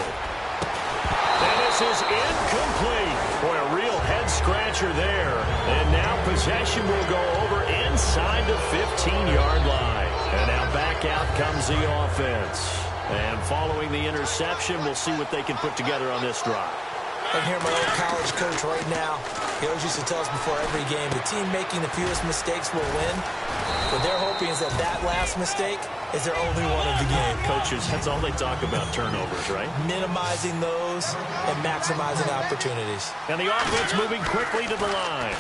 And this is incomplete. Boy, a real head-scratcher there. And now possession will go over inside the 15-yard line. And now back out comes the offense. And following the interception, we'll see what they can put together on this drive. I can hear my old college coach right now. He always used to tell us before every game, the team making the fewest mistakes will win. What they're hoping is that that last mistake is their only one of the game. Coaches, that's all they talk about, turnovers, right? Minimizing those and maximizing opportunities. And the offense moving quickly to the line.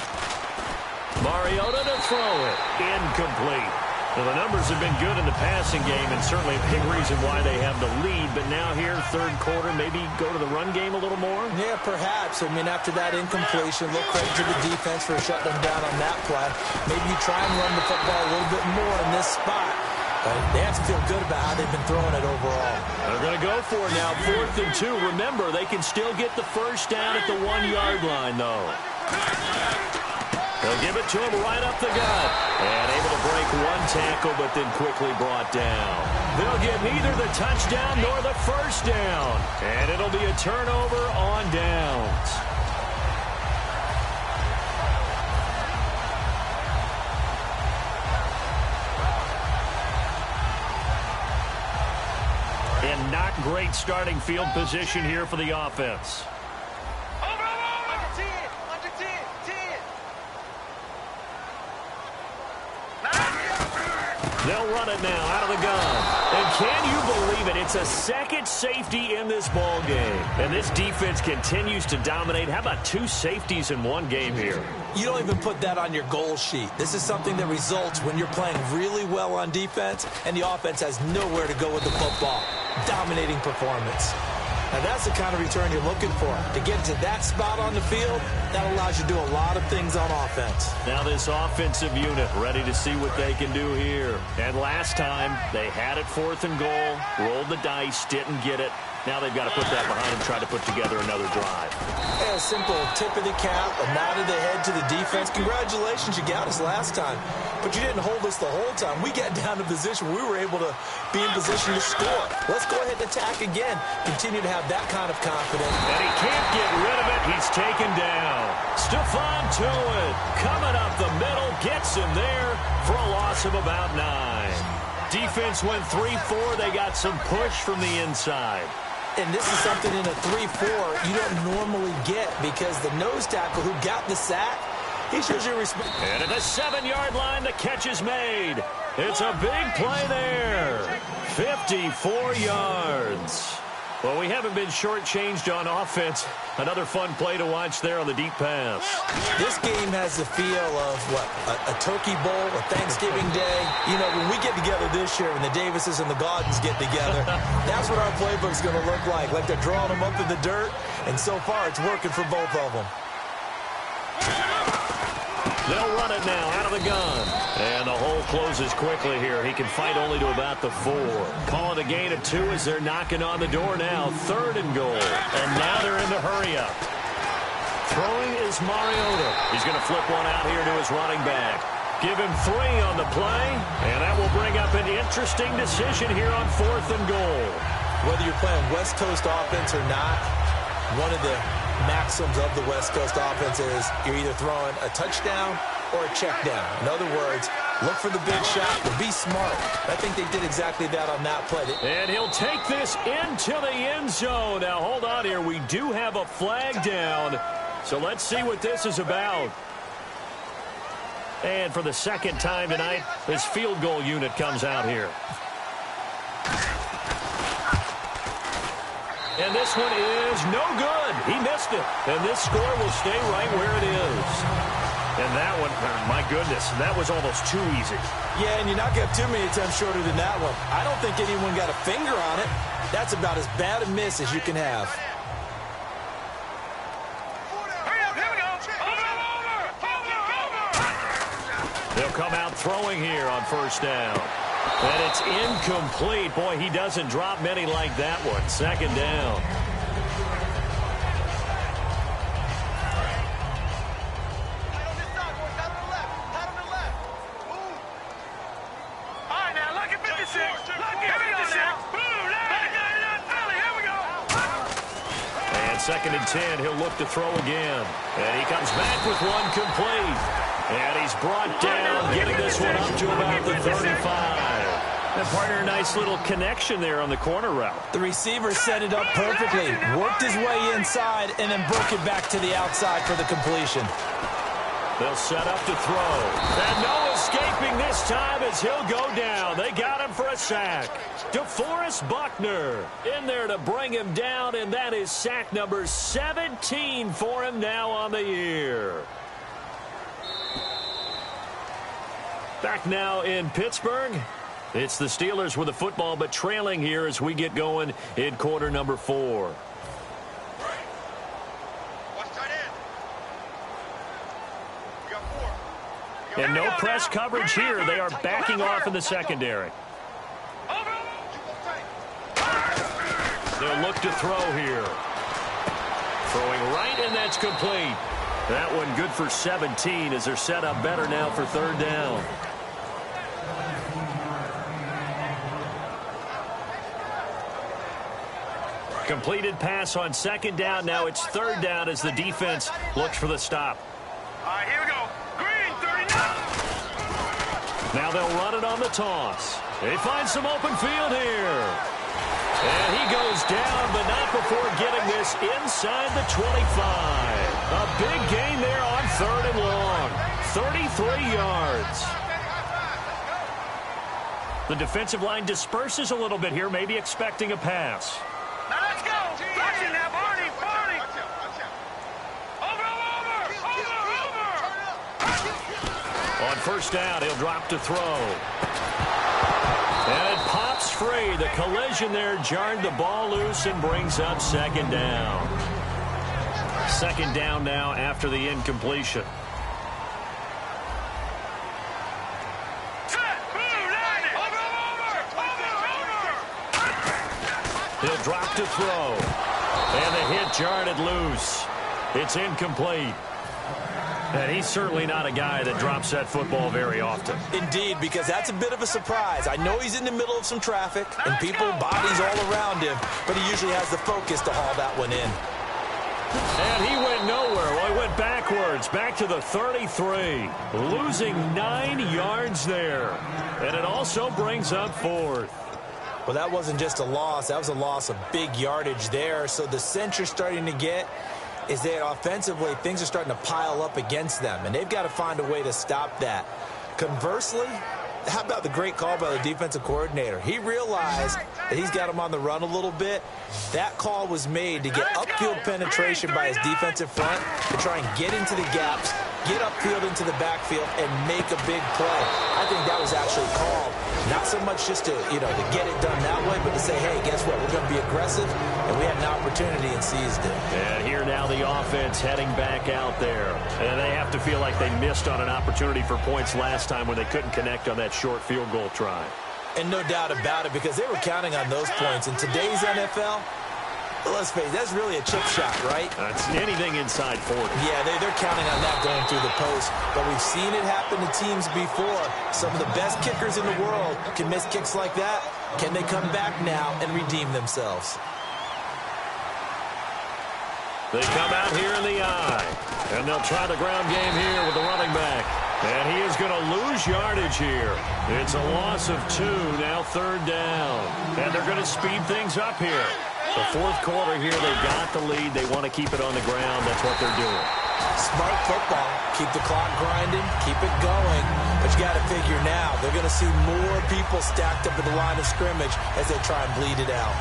Mariota to throw it. Incomplete. Well, the numbers have been good in the passing game, and certainly a big reason why they have the lead. But now here, third quarter, maybe go to the run game a little more? Yeah, perhaps. I mean, after that incompletion, look credit to the defense for shutting them down on that play. Maybe you try and run the football a little bit more in this spot. But they have to feel good about how they've been throwing it overall. They're going to go for it now, 4th and 2. Remember, they can still get the first down at the 1-yard line, though. They'll give it to him right up the gut. And able to break one tackle, but then quickly brought down. They'll get neither the touchdown nor the first down. And it'll be a turnover on downs. And not great starting field position here for the offense. They'll run it now out of the gun. And can you believe it? It's a second safety in this ball game. And this defense continues to dominate. How about 2 safeties in one game here? You don't even put that on your goal sheet. This is something that results when you're playing really well on defense and the offense has nowhere to go with the football. Dominating performance. Now that's the kind of return you're looking for. To get to that spot on the field, that allows you to do a lot of things on offense. Now this offensive unit ready to see what they can do here. And last time, they had it 4th and goal, rolled the dice, didn't get it. Now they've got to put that behind them, try to put together another drive. Yeah, a simple tip of the cap, a nod of the head to the defense. Congratulations, you got us last time. But you didn't hold us the whole time. We got down to position where we were able to be in position to score. Let's go ahead and attack again. Continue to have that kind of confidence. And he can't get rid of it. He's taken down. Stephon Tuitt coming up the middle, gets him there for a loss of about 9. Defense went 3-4. They got some push from the inside. And this is something in a 3-4 you don't normally get because the nose tackle who got the sack, he shows you respect. And at the 7-yard line, the catch is made. It's a big play there. 54 yards. Well, we haven't been shortchanged on offense. Another fun play to watch there on the deep pass. This game has the feel of, what, a turkey bowl, a Thanksgiving day. You know, when we get together this year, when the Davises and the Gaudens get together, that's what our playbook's going to look like. Like they're drawing them up in the dirt, and so far it's working for both of them. They'll run it now out of the gun. And the hole closes quickly here. He can fight only to about the 4. Calling a gain of 2 as they're knocking on the door now. 3rd and goal. And now they're in the hurry up. Throwing is Mariota. He's going to flip one out here to his running back. Give him 3 on the play. And that will bring up an interesting decision here on 4th and goal. Whether you're playing West Coast offense or not, one of the maxims of the West Coast offense is you're either throwing a touchdown or a check down. In other words, Look for the big shot, but be smart. I think they did exactly that on that play. And he'll take this into the end zone. Now, hold on here. We do have a flag down. So let's see what this is about. And for the second time tonight, his field goal unit comes out here. And this one is no good. He missed it. And this score will stay right where it is. And that one, my goodness, that was almost too easy. Yeah, and you're not going to have too many attempts shorter than that one. I don't think anyone got a finger on it. That's about as bad a miss as you can have. They'll come out throwing here on first down. And it's incomplete. Boy, he doesn't drop many like that one. Second down. Second and 10, he'll look to throw again. And he comes back with one complete. And he's brought down, getting this one up to about the 35. And partner, a nice little connection there on the corner route. The receiver set it up perfectly, worked his way inside, and then broke it back to the outside for the completion. They'll set up to throw. And no escaping this time as he'll go down. They got him for a sack. DeForest Buckner in there to bring him down, and that is sack number 17 for him now on the year. Back now in Pittsburgh. It's the Steelers with the football, but trailing here as we get going in quarter number 4. And no press coverage here. They are backing off in the secondary. They'll look to throw here. Throwing right, and that's complete. That one good for 17 as they're set up better now for third down. Completed pass on second down. Now it's third down as the defense looks for the stop. All right, here we go. Green, 39. Now they'll run it on the toss. They find some open field here. And he goes down, but not before getting this inside the 25. A big gain there on third and long. 33 yards. The defensive line disperses a little bit here, maybe expecting a pass. Now let's go. Flashing now, Barney, Barney. Over. On first down, he'll drop to throw. And it pops free. The collision there jarred the ball loose and brings up second down. Second down now after the incompletion. He'll drop to throw. And the hit jarred it loose. It's incomplete. And he's certainly not a guy that drops that football very often. Indeed, because that's a bit of a surprise. I know he's in the middle of some traffic and people, bodies all around him, but he usually has the focus to haul that one in. And he went nowhere. Well, he went backwards, back to the 33, losing 9 yards there. And it also brings up fourth. Well, that wasn't just a loss. That was a loss of big yardage there. So the sense you're starting to get is that offensively things are starting to pile up against them, and they've got to find a way to stop that. Conversely, how about the great call by the defensive coordinator? He realized that he's got him on the run a little bit. That call was made to get upfield penetration by his defensive front to try and get into the gaps, get upfield into the backfield, and make a big play. I think that was actually called. Not so much just to, to get it done that way, but to say, hey, guess what? We're going to be aggressive, and we had an opportunity and seized it. And here now the offense heading back out there. And they have to feel like they missed on an opportunity for points last time when they couldn't connect on that short field goal try. And no doubt about it, because they were counting on those points. In today's NFL, let's face it, that's really a chip shot, right? That's anything inside 40. Yeah, they're counting on that going through the post. But we've seen it happen to teams before. Some of the best kickers in the world can miss kicks like that. Can they come back now and redeem themselves? They come out here in the eye. And they'll try the ground game here with the running back. And he is going to lose yardage here. It's a loss of 2, now 3rd down. And they're going to speed things up here. The 4th quarter here, they've got the lead. They want to keep it on the ground. That's what they're doing. Smart football. Keep the clock grinding. Keep it going. But you got to figure now, they're going to see more people stacked up at the line of scrimmage as they try and bleed it out.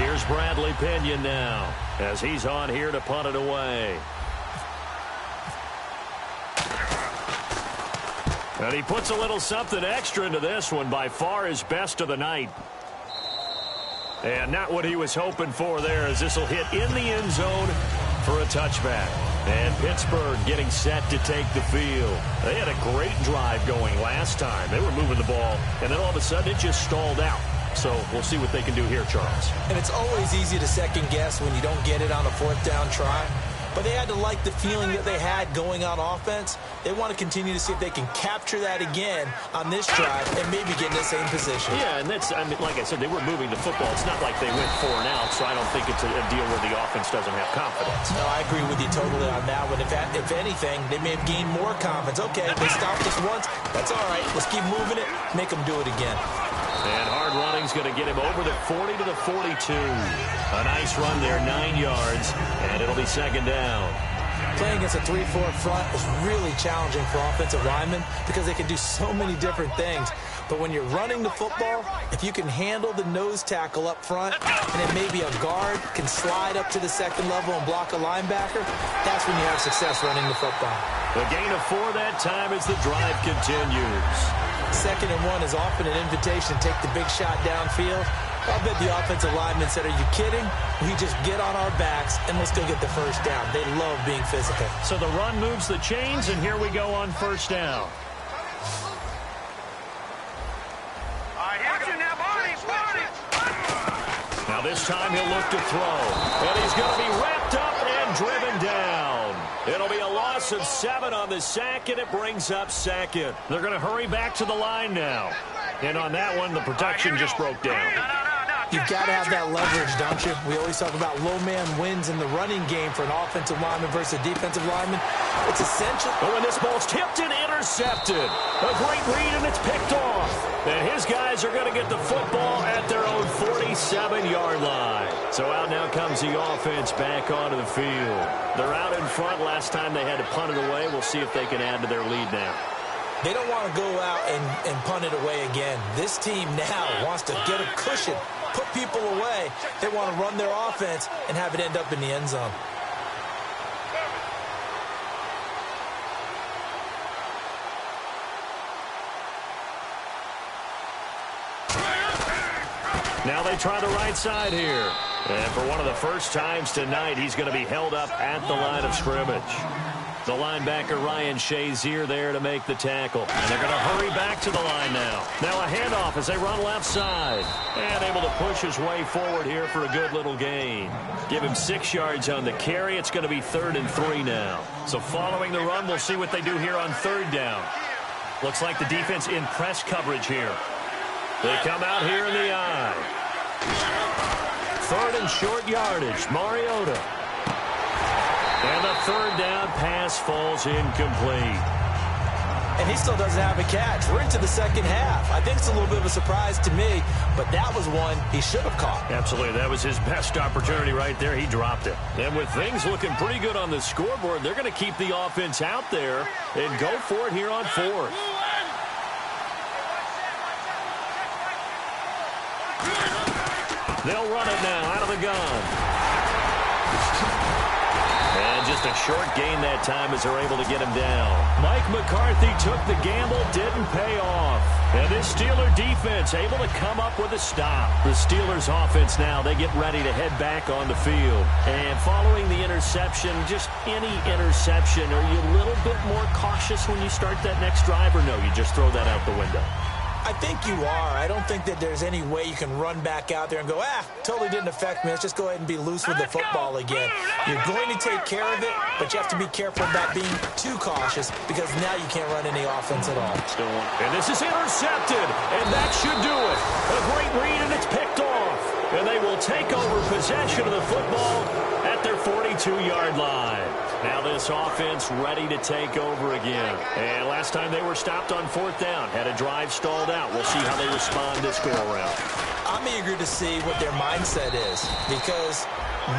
Here's Bradley Pinion now as he's on here to punt it away. And he puts a little something extra into this one, by far his best of the night. And not what he was hoping for there, as this will hit in the end zone for a touchback. And Pittsburgh getting set to take the field. They had a great drive going last time. They were moving the ball, and then all of a sudden it just stalled out. So we'll see what they can do here, Charles. And it's always easy to second guess when you don't get it on a 4th down try. But they had to like the feeling that they had going on offense. They want to continue to see if they can capture that again on this drive and maybe get in the same position. Yeah, and that's, I mean, like I said, they were moving the football. It's not like they went 4 and out, so I don't think it's a deal where the offense doesn't have confidence. No, I agree with you totally on that one. If anything, they may have gained more confidence. Okay, they stopped us once. That's all right. Let's keep moving it. Make them do it again. And hard running's going to get him over the 40 to the 42. A nice run there, 9 yards, and it'll be 2nd down. Playing against a 3-4 front is really challenging for offensive linemen because they can do so many different things. But when you're running the football, if you can handle the nose tackle up front, and then maybe a guard can slide up to the 2nd level and block a linebacker, that's when you have success running the football. The gain of 4 that time as the drive continues. 2nd and 1 is often an invitation to take the big shot downfield. I bet the offensive linemen said, are you kidding? We just get on our backs and let's go get the 1st down. They love being physical. So the run moves the chains, and here we go on 1st down. Now this time he'll look to throw. And he's going to be wrapped up and driven down. It'll be a loss of 7 on the sack, and it brings up 2nd. They're going to hurry back to the line now. And on that one, the protection just broke down. You've got to have that leverage, don't you? We always talk about low man wins in the running game for an offensive lineman versus a defensive lineman. It's essential. Oh, and this ball's tipped and intercepted. A great read, and it's picked off. And his guys are going to get the football at their own 47-yard line. So out now comes the offense back onto the field. They're out in front. Last time they had to punt it away. We'll see if they can add to their lead now. They don't want to go out and punt it away again. This team now wants to get a cushion, put people away. They want to run their offense and have it end up in the end zone. Now they try the right side here. And for one of the first times tonight, he's going to be held up at the line of scrimmage. The linebacker, Ryan Shazier, there to make the tackle. And they're going to hurry back to the line now. Now a handoff as they run left side. And able to push his way forward here for a good little gain. Give him 6 yards on the carry. It's going to be 3rd and 3 now. So following the run, we'll see what they do here on 3rd down. Looks like the defense in press coverage here. They come out here in the eye. 3rd and short yardage. Mariota. And the 3rd down pass falls incomplete. And he still doesn't have a catch. We're into the 2nd half. I think it's a little bit of a surprise to me, but that was one he should have caught. Absolutely. That was his best opportunity right there. He dropped it. And with things looking pretty good on the scoreboard, they're going to keep the offense out there and go for it here on 4th. They'll run it now out of the gun. And just a short gain that time as they're able to get him down. Mike McCarthy took the gamble, didn't pay off. And this Steeler defense able to come up with a stop. The Steelers offense now, they get ready to head back on the field. And following the interception, just any interception, are you a little bit more cautious when you start that next drive, or no, you just throw that out the window? I think you are. I don't think that there's any way you can run back out there and go, totally didn't affect me. Let's just go ahead and be loose with the football again. You're going to take care of it, but you have to be careful about being too cautious because now you can't run any offense at all. And this is intercepted, and that should do it. A great read, and it's picked off. will take over possession of the football at their 42-yard line. Now this offense ready to take over again. And last time they were stopped on fourth down, had a drive stalled out. We'll see how they respond this go-around. I'm eager to see what their mindset is, because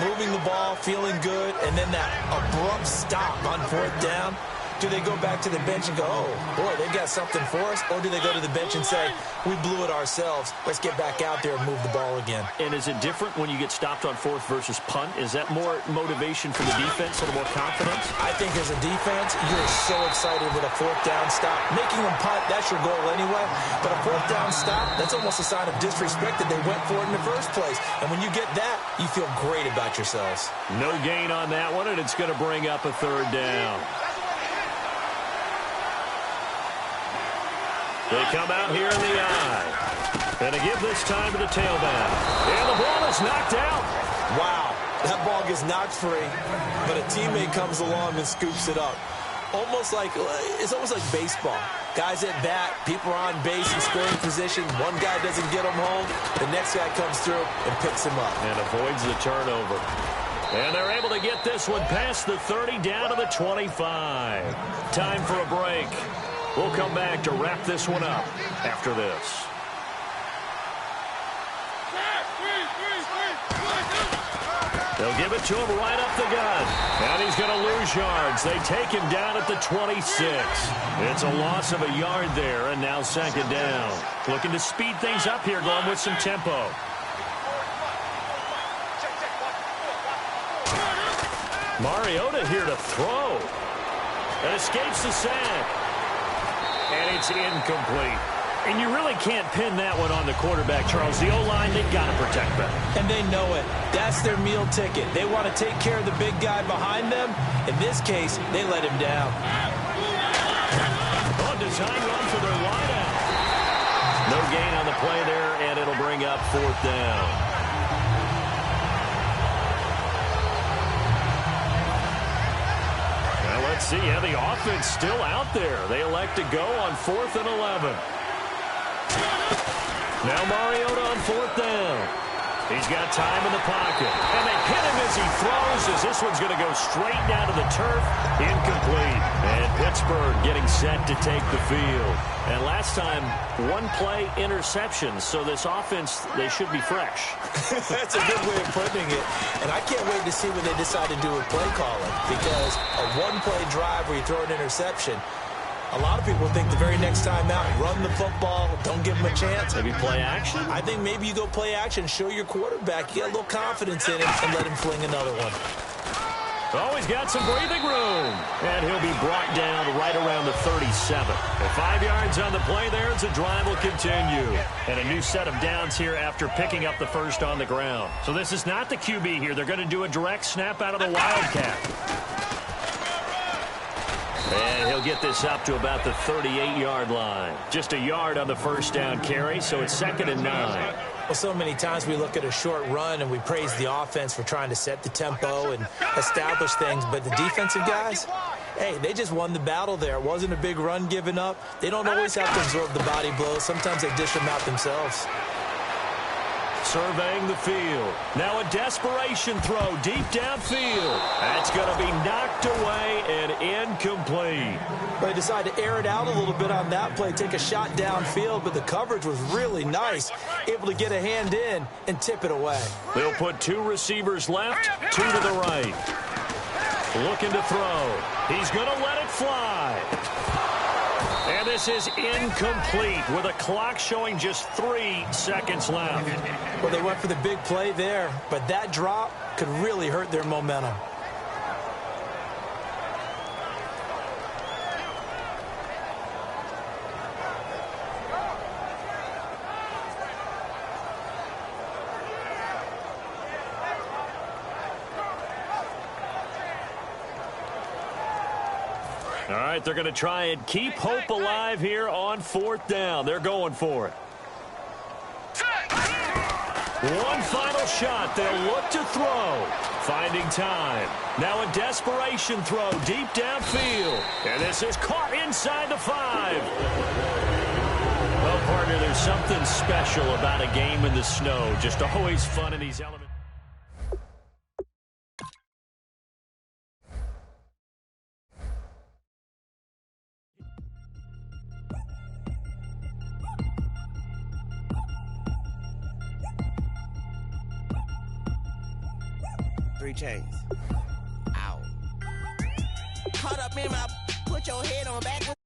moving the ball, feeling good, and then that abrupt stop on fourth down. Do they go back to the bench and go, oh, boy, they've got something for us? Or do they go to the bench and say, we blew it ourselves. Let's get back out there and move the ball again. And is it different when you get stopped on fourth versus punt? Is that more motivation for the defense, a little more confidence? I think as a defense, you're so excited with a fourth down stop. Making them punt, that's your goal anyway. But a fourth down stop, that's almost a sign of disrespect that they went for it in the first place. And when you get that, you feel great about yourselves. No gain on that one, and it's going to bring up a third down. They come out here in the eye. And they give this time to the tailback. And the ball is knocked out. Wow, that ball gets knocked free, but a teammate comes along and scoops it up. It's almost like baseball. Guys at bat, people are on base in scoring position. One guy doesn't get him home. The next guy comes through and picks him up. And avoids the turnover. And they're able to get this one past the 30 down to the 25. Time for a break. We'll come back to wrap this one up after this. They'll give it to him right up the gut. And he's going to lose yards. They take him down at the 26. It's a loss of a yard there, and now second down. Looking to speed things up here, going with some tempo. Mariota here to throw. And escapes the sack. And it's incomplete. And you really can't pin that one on the quarterback, Charles. The O-line, they've got to protect that. And they know it. That's their meal ticket. They want to take care of the big guy behind them. In this case, they let him down. On design run for their wideout. No gain on the play there, and it'll bring up fourth down. Let's see, the offense still out there. They elect to go on 4th and 11. Now Mariota on fourth down. He's got time in the pocket. And they hit him as he throws, as this one's going to go straight down to the turf. Incomplete. And Pittsburgh getting set to take the field. And last time, one play interception. So this offense, they should be fresh. That's a good way of putting it. And I can't wait to see what they decide to do with play calling. Because a one-play drive where you throw an interception, a lot of people think the very next time out, run the football, don't give them a chance. Maybe play action? I think maybe you go play action, show your quarterback you got a little confidence in him, and let him fling another one. Oh, he's got some breathing room. And he'll be brought down right around the 37. And 5 yards on the play there as the drive will continue. And a new set of downs here after picking up the first on the ground. So this is not the QB here. They're going to do a direct snap out of the Wildcat. And he'll get this up to about the 38-yard line. Just a yard on the first down carry, so it's 2nd and 9. Well, so many times we look at a short run and we praise the offense for trying to set the tempo and establish things. But the defensive guys, hey, they just won the battle there. It wasn't a big run given up. They don't always have to absorb the body blows. Sometimes they dish them out themselves. Surveying the field. Now a desperation throw deep downfield. That's going to be knocked away and incomplete. They decided to air it out a little bit on that play, take a shot downfield, but the coverage was really nice. Able to get a hand in and tip it away. They'll put 2 receivers left, 2 to the right. Looking to throw. He's going to let it fly. And this is incomplete with a clock showing just 3 seconds left. Well, they went for the big play there, but that drop could really hurt their momentum. All right, they're going to try and keep hope alive here on 4th down. They're going for it. One final shot. They'll look to throw. Finding time. Now a desperation throw deep downfield. And this is caught inside the 5. A partner, there's something special about a game in the snow. Just always fun in these elements. Three chains. Ow. Caught up in my, put your head on back.